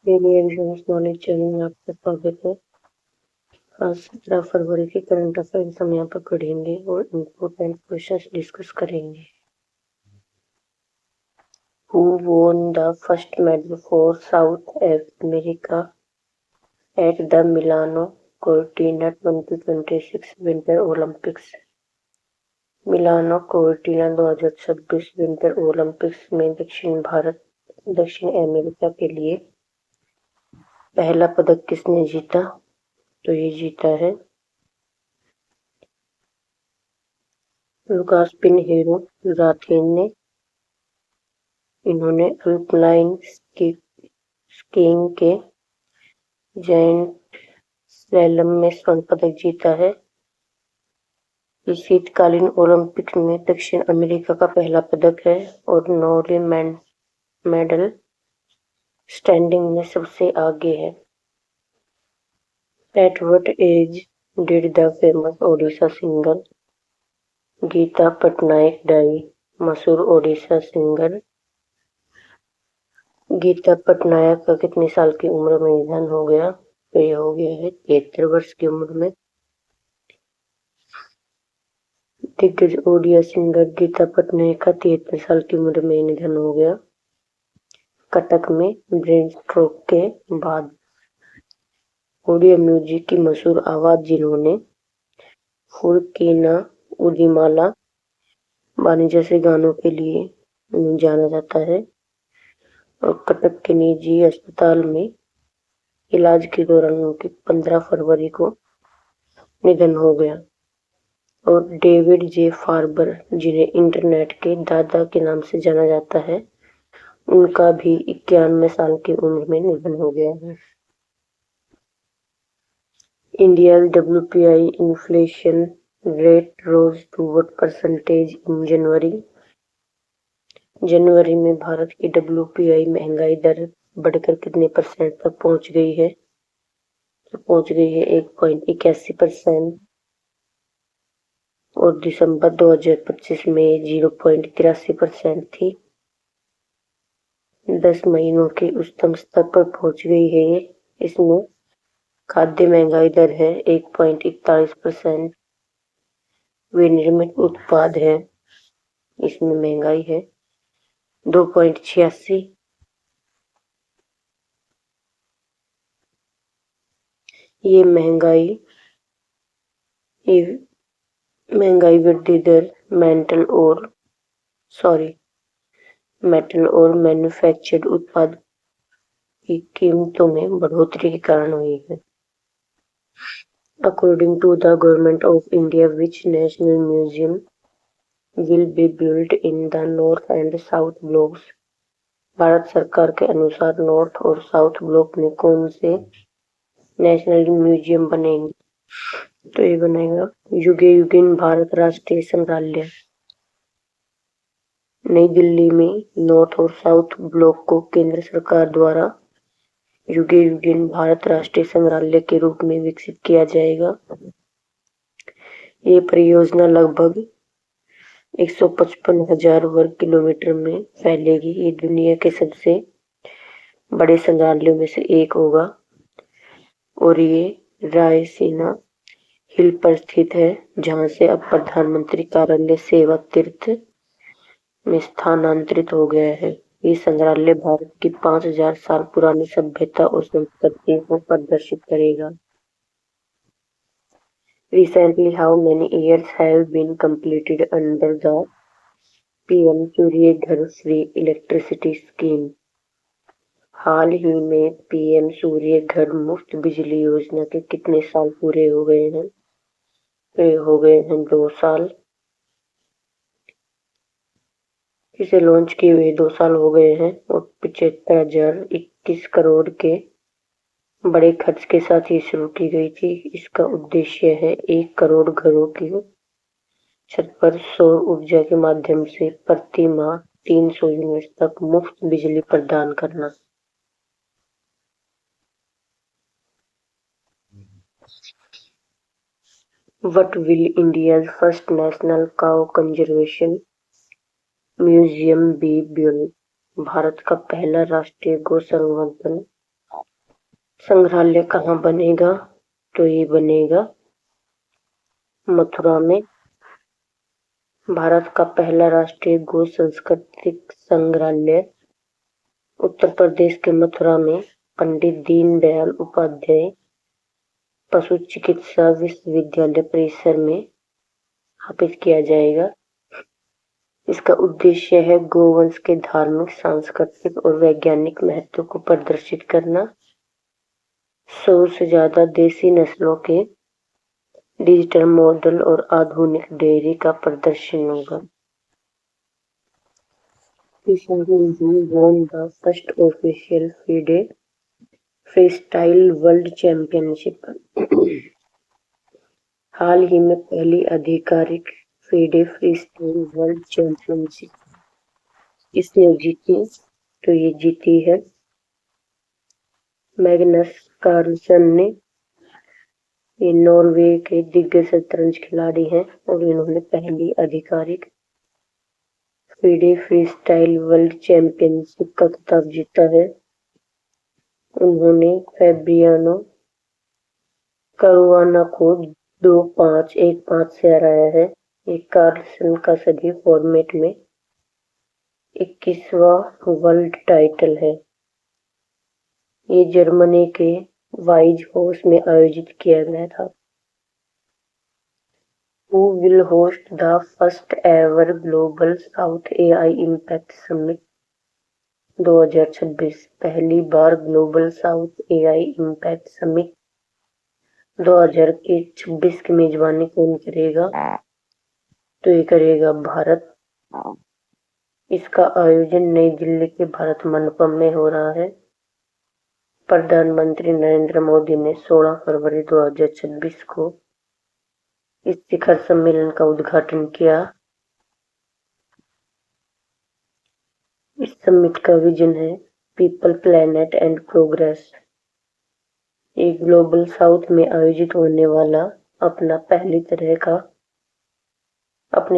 Daily exams knowledge channel में आपका स्वागत है। आज 17 फरवरी के करंट अफेयर्स हम यहाँ पर पढ़ेंगे और इम्पोर्टेंट क्वेश्चंस डिस्कस करेंगे। Who won the first medal for South America at the Milano Cortina 2026 Winter Olympics? Milano Cortina 2026 winter Olympics में दक्षिण अमेरिका के लिए पहला पदक किसने जीता? तो ये जीता है लुकास पिनहेरो राथेन ने। इन्होंने अल्पाइन स्कीइंग के जायंट स्लैलम में स्वर्ण पदक जीता है। इस शीतकालीन ओलंपिक्स में दक्षिण अमेरिका का पहला पदक है और नॉर्वे मेडल स्टैंडिंग में सबसे आगे है। At what age did the famous Odisha singer Geeta Patnaik डाई? मशहूर ओडिशा सिंगर गीता पटनायक का कितने साल की उम्र में निधन हो गया? तो ये हो गया है 73 वर्ष की उम्र में। दिग्गज ओडिया सिंगर गीता पटनायक का 73 साल की उम्र में निधन हो गया, कटक में ब्रेन स्ट्रोक के बाद। ओडिया म्यूजिक की मशहूर आवाज जिन्होंने फुरकीना उदिमाला बानी जैसे गानों के लिए जाना जाता है और कटक के निजी अस्पताल में इलाज के दौरान उनकी 15 फरवरी को निधन हो गया। और डेविड जे फार्बर जिन्हें इंटरनेट के दादा के नाम से जाना जाता है, उनका भी 91 साल की उम्र में निधन हो गया है। India WPI inflation rate rose to what percentage in January? जनवरी में भारत की WPI महंगाई दर बढ़कर कितने परसेंट तक पहुंच गई है? तो पहुंच गई है 1.81% और दिसंबर 2025 में 0.83% थी। 10 महीनों के उच्चतम स्तर पर पहुंच गई है ये। इसमें खाद्य महंगाई दर है 1.41%। विनिर्मित उत्पाद है, इसमें महंगाई है 2.86। ये महंगाई वृद्धि दर मेटल और मैन्युफैक्चर्ड उत्पाद की कीमतों में बढ़ोतरी के कारण हुई है। According to the Government of India, which national museum will be built in the North and South blocks? Bharat सरकार के अनुसार नॉर्थ और साउथ ब्लॉक में कौन से नेशनल म्यूजियम बनेंगे? तो ये बनेगा युगे युगिन भारत राष्ट्रीय संग्रहालय। नई दिल्ली में नॉर्थ और साउथ ब्लॉक को केंद्र सरकार द्वारा युगे युगिन भारत राष्ट्रीय संग्रहालय के रूप में विकसित किया जाएगा। ये परियोजना लगभग 155,000 वर्ग किलोमीटर में फैलेगी। ये दुनिया के सबसे बड़े संग्रहालयों में से एक होगा और ये रायसीना हिल पर स्थित है, जहां से अब प्रधानमंत्री कार्यालय सेवक तीर्थ में स्थानांतरित हो गया है। ये संग्रहालय भारत की 5,000 साल पुरानी सभ्यता और संस्कृति को प्रदर्शित करेगा। Recently, how many years have been completed under the PM सूर्य घर फ्री इलेक्ट्रिसिटी स्कीम? हाल ही में PM सूर्य घर मुफ्त बिजली योजना के कितने साल पूरे हो गए हैं? तो हो गए हैं 2 साल। इसे लॉन्च किए हुए 2 साल हो गए हैं और 75,021 करोड़ के बड़े खर्च के साथ ये शुरू की गई थी। इसका उद्देश्य है 1 करोड़ घरों की छत पर सौर ऊर्जा के माध्यम से प्रति माह 300 यूनिट तक मुफ्त बिजली प्रदान करना। What will India's first national cow conservation museum be built? Bharat का पहला राष्ट्रीय गौ संवर्धन संग्रहालय कहाँ बनेगा? तो ये बनेगा मथुरा में। भारत का पहला राष्ट्रीय गो सांस्कृतिक संग्रहालय उत्तर प्रदेश के मथुरा में पंडित दीनदयाल उपाध्याय पशु चिकित्सा विश्वविद्यालय परिसर में स्थापित किया जाएगा। इसका उद्देश्य है गोवंश के धार्मिक, सांस्कृतिक और वैज्ञानिक महत्व को प्रदर्शित करना। 100 से ज्यादा देसी नस्लों के डिजिटल मॉडल और आधुनिक डेयरी का प्रदर्शन होगा। won the first official FIDE freestyle world championship. हाल ही में पहली आधिकारिक FIDE फ्रीस्टाइल वर्ल्ड चैंपियनशिप किसने जीती? तो ये जीती है मैग्नस कार्लसन ने। ये नॉर्वे के दिग्गज शतरंज खिलाड़ी हैं और इन्होंने पहली आधिकारिक FIDE फ्रीस्टाइल वर्ल्ड चैंपियनशिप का खिताब जीता है। उन्होंने फैब्रियानो करुआना को 2-5, 1-5 से हराया है। ये कार्लसन का सभी फॉर्मेट में 21वां वर्ल्ड टाइटल है। ये जर्मनी के वाइजहोस में आयोजित किया गया था। Who will host the first ever Global South AI Impact Summit 2026? पहली बार global south AI impact summit 2026 की मेजबानी कौन करेगा? तो ये करेगा भारत। इसका आयोजन नई दिल्ली के भारत मंडपम में हो रहा है। प्रधानमंत्री नरेंद्र मोदी ने 16 फरवरी 2026 को इस शिखर सम्मेलन का उद्घाटन किया। इस समिट का विजन है पीपल, प्लैनेट एंड प्रोग्रेस। एक ग्लोबल साउथ में आयोजित होने वाला अपनी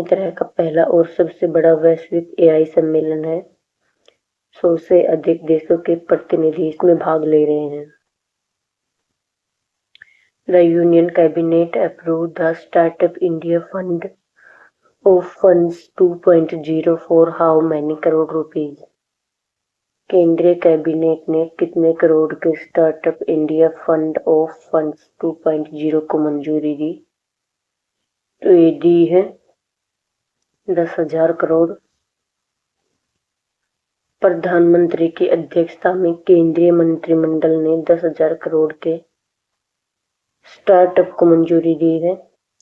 तरह का पहला और सबसे बड़ा वैश्विक AI सम्मेलन है। 100 से अधिक देशों के प्रतिनिधि इसमें भाग ले रहे हैं। The Union Cabinet approved the Startup India Fund of Funds 2.0 for how many crore rupees? केंद्रीय कैबिनेट ने कितने करोड़ के startup India fund of funds 2.0 को मंजूरी दी? तो ये दी है 10,000 करोड़। प्रधानमंत्री की अध्यक्षता में केंद्रीय मंत्रिमंडल ने 10,000 करोड़ के स्टार्टअप को मंजूरी दी है।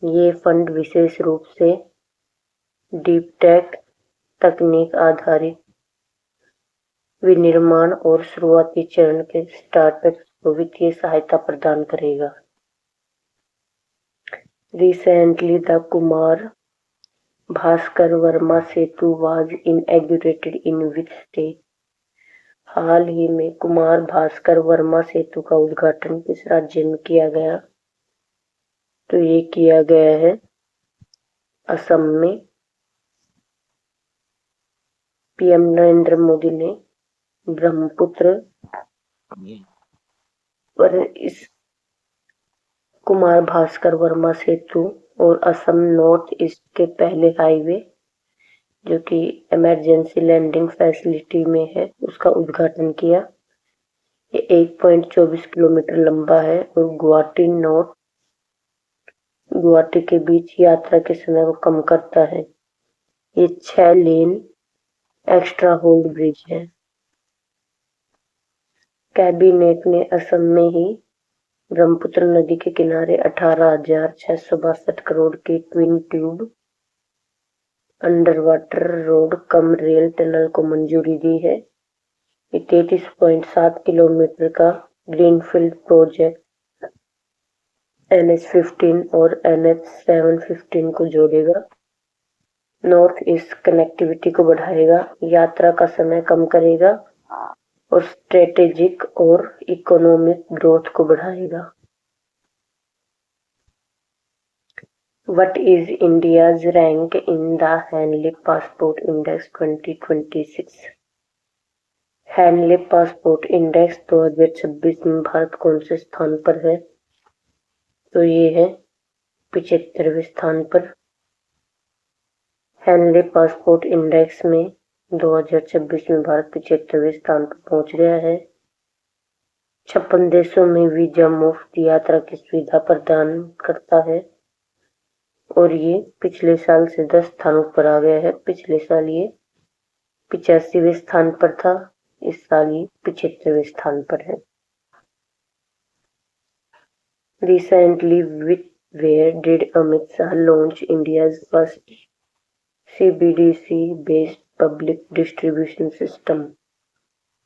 ये फंड विशेष रूप से डीप टेक तकनीक आधारित विनिर्माण और शुरुआती चरण के स्टार्टअप को वित्तीय सहायता प्रदान करेगा। Recently, the Kumar Bhaskar Verma Setu was inaugurated in which state? हाल ही में कुमार भास्कर वर्मा सेतु का उद्घाटन किस राज्य में किया गया? तो ये किया गया है असम में। PM नरेंद्र मोदी ने ब्रह्मपुत्र पर इस कुमार भास्कर वर्मा सेतु और असम नॉर्थ ईस्ट के पहले हाईवे जो कि इमरजेंसी लैंडिंग फैसिलिटी में है उसका उद्घाटन किया। ये 1.24 किलोमीटर लंबा है और गुवाहाटी के बीच यात्रा के समय को कम करता है। ये 6 लेन एक्स्ट्रा होल्ड ब्रिज है। कैबिनेट ने असम में ही ब्रह्मपुत्र नदी के किनारे 18,662 करोड़ के twin tube under water road cum rail tunnel को मंजूरी दी है। ये 33.7 किलोमीटर का ग्रीनफील्ड प्रोजेक्ट NH15 और NH715 को जोड़ेगा, नॉर्थ ईस्ट कनेक्टिविटी को बढ़ाएगा, यात्रा का समय कम करेगा और स्ट्रेटेजिक और इकोनॉमिक ग्रोथ को बढ़ाएगा। What is India's rank in the Henley Passport Index 2026? Henle passport index 2026 में भारत कौन से स्थान पर है? तो ये है 75वें स्थान पर। हैनले पासपोर्ट इंडेक्स में 2026 में भारत 75वें स्थान पर पहुंच गया है। 56 देशों में वीजा मुफ्त यात्रा की सुविधा प्रदान करता है और ये पिछले साल से 10 स्थानों पर आ गया है। पिछले साल ये 85वें स्थान पर था, इस साल ये 75वें स्थान पर है। Recently, where did Amit Shah launch India's first CBDC-based public distribution system?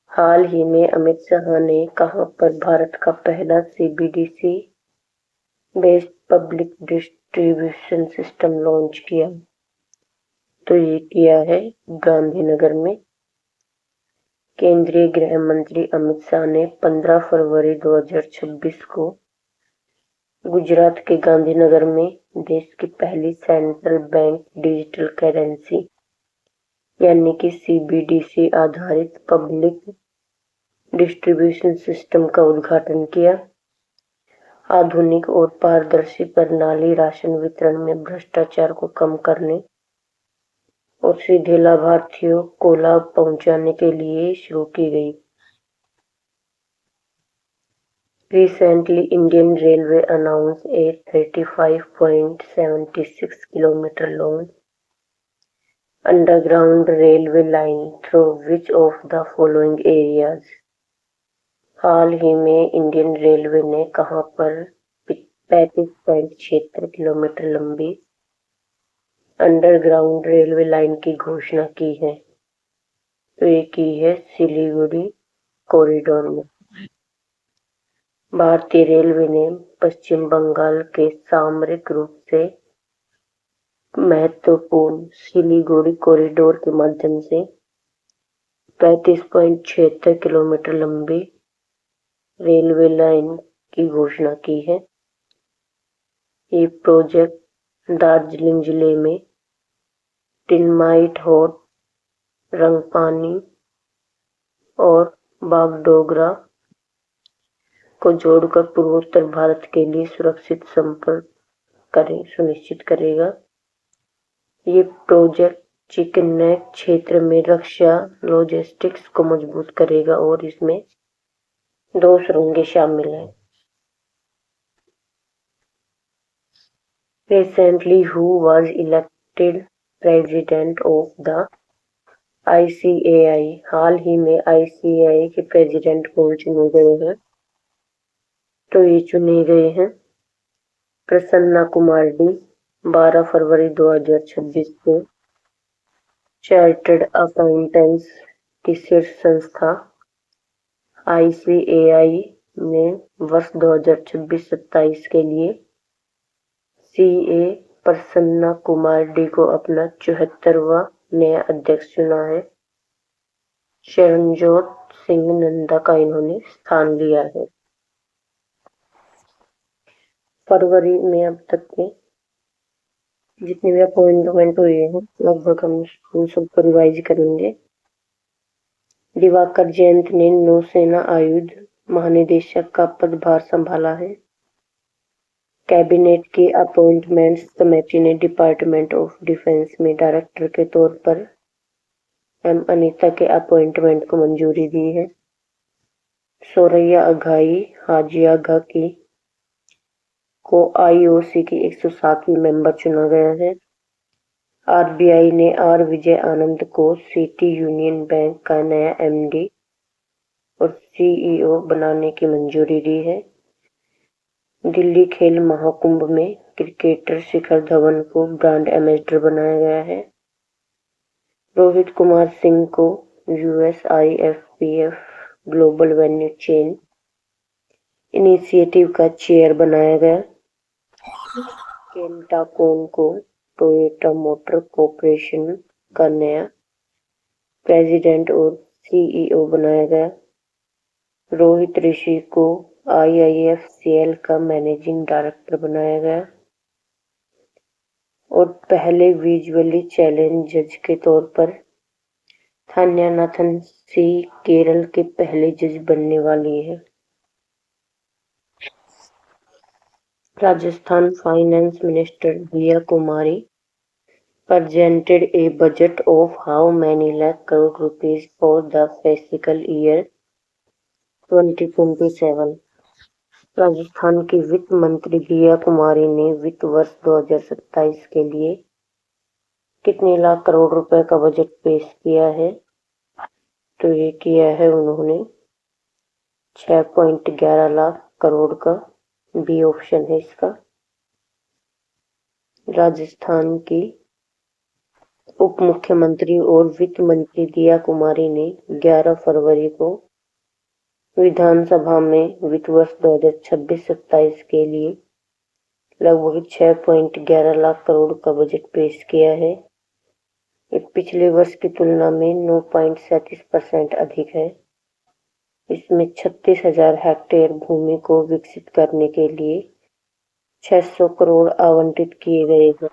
हाल ही में अमित शाह ने कहां पर भारत का पहला CBDC based public distribution system launch किया? तो ये किया है गांधीनगर में। केंद्रीय गृह मंत्री अमित शाह ने 15 फरवरी 2026 को गुजरात के गांधीनगर में देश की पहली सेंट्रल बैंक डिजिटल करेंसी यानी कि CBDC आधारित पब्लिक डिस्ट्रीब्यूशन सिस्टम का उद्घाटन किया। आधुनिक और पारदर्शी प्रणाली राशन वितरण में भ्रष्टाचार को कम करने और सीधे लाभार्थियों को लाभ पहुंचाने के लिए शुरू की गई। Recently, Indian Railway announced a 35.76 kilometer long underground railway line through which of the following areas? हाल ही में इंडियन रेलवे ने कहां पर 35.76 किलोमीटर लंबी अंडरग्राउंड रेलवे लाइन की घोषणा की है? तो ये की है सिलीगुड़ी कॉरिडोर में। भारतीय रेलवे ने पश्चिम बंगाल के सामरिक रूप से महत्वपूर्ण सिलीगुड़ी कॉरिडोर के माध्यम से 35.76 किलोमीटर लंबी रेलवे लाइन की घोषणा की है। ये प्रोजेक्ट दार्जिलिंग जिले में तिनमाइट-होट, रंगपानी और बागडोगरा को जोड़कर पूर्वोत्तर भारत के लिए सुरक्षित संपर्क सुनिश्चित करेगा। ये प्रोजेक्ट चिकन नेक क्षेत्र में रक्षा लॉजिस्टिक्स को मजबूत करेगा और इसमें 2 सुरंगें शामिल हैं। Recently, who was elected president of the ICAI? हाल ही में ICAI के प्रेसिडेंट कौन चुने गए हैं? तो ये चुने गए हैं प्रसन्ना कुमार डी। 12 फरवरी 2026 को चार्टर्ड अकाउंटेंट्स की शीर्ष संस्था ICAI ने वर्ष 2026-27 के लिए CA प्रसन्ना कुमार डी को अपना 74वां नया अध्यक्ष चुना है। शरणजोत सिंह नंदा का इन्होंने स्थान लिया है। फरवरी में अब तक के जितने भी अपॉइंटमेंट हुए हैं लगभग हम उन सबको रिवाइज करेंगे। दिवाकर जयंत ने नौसेना आयुध महानिदेशक का पदभार संभाला है। कैबिनेट की अपॉइंटमेंट्स कमेटी ने डिपार्टमेंट ऑफ डिफेंस में डायरेक्टर के तौर पर एम अनीता के अपॉइंटमेंट को मंजूरी दी है। सोरैया अघाई हाजी आगा की को IOC की 107वीं मेंबर चुना गया है। RBI ने R विजय आनंद को सिटी यूनियन बैंक का नया MD और CEO बनाने की मंजूरी दी है। दिल्ली खेल महाकुंभ में क्रिकेटर शिखर धवन को ब्रांड एम्बेसडर बनाया गया है। रोहित कुमार सिंह को USIFPF global venue chain initiative का चेयर बनाया गया। केंटाकोन को टोयोटा मोटर कॉर्पोरेशन का नया प्रेसिडेंट और CEO बनाया गया। रोहित ऋषि को IIFCL का मैनेजिंग डायरेक्टर बनाया गया और पहले विजुअली चैलेंज जज के तौर पर थान्यानाथन सी केरल के पहले जज बनने वाली है। राजस्थान फाइनेंस मिनिस्टर दिया कुमारी presented a budget of how many lakh crore rupees for the fiscal year 2027। Rajasthan की वित्त मंत्री दिया कुमारी ने वित्त वर्ष 2027 के लिए कितने लाख करोड़ रुपए का बजट पेश किया है? तो ये किया है उन्होंने 6.11 लाख करोड़ का। बी ऑप्शन है इसका। राजस्थान की उप मुख्यमंत्री और वित्त मंत्री दिया कुमारी ने 11 फरवरी को विधानसभा में वित्त वर्ष 2026-27 के लिए लगभग 6.11 लाख करोड़ का बजट पेश किया है। ये पिछले वर्ष की तुलना में 9.37% अधिक है। इसमें 36,000 हेक्टेयर भूमि को विकसित करने के लिए 600 करोड़ आवंटित किए गए हैं।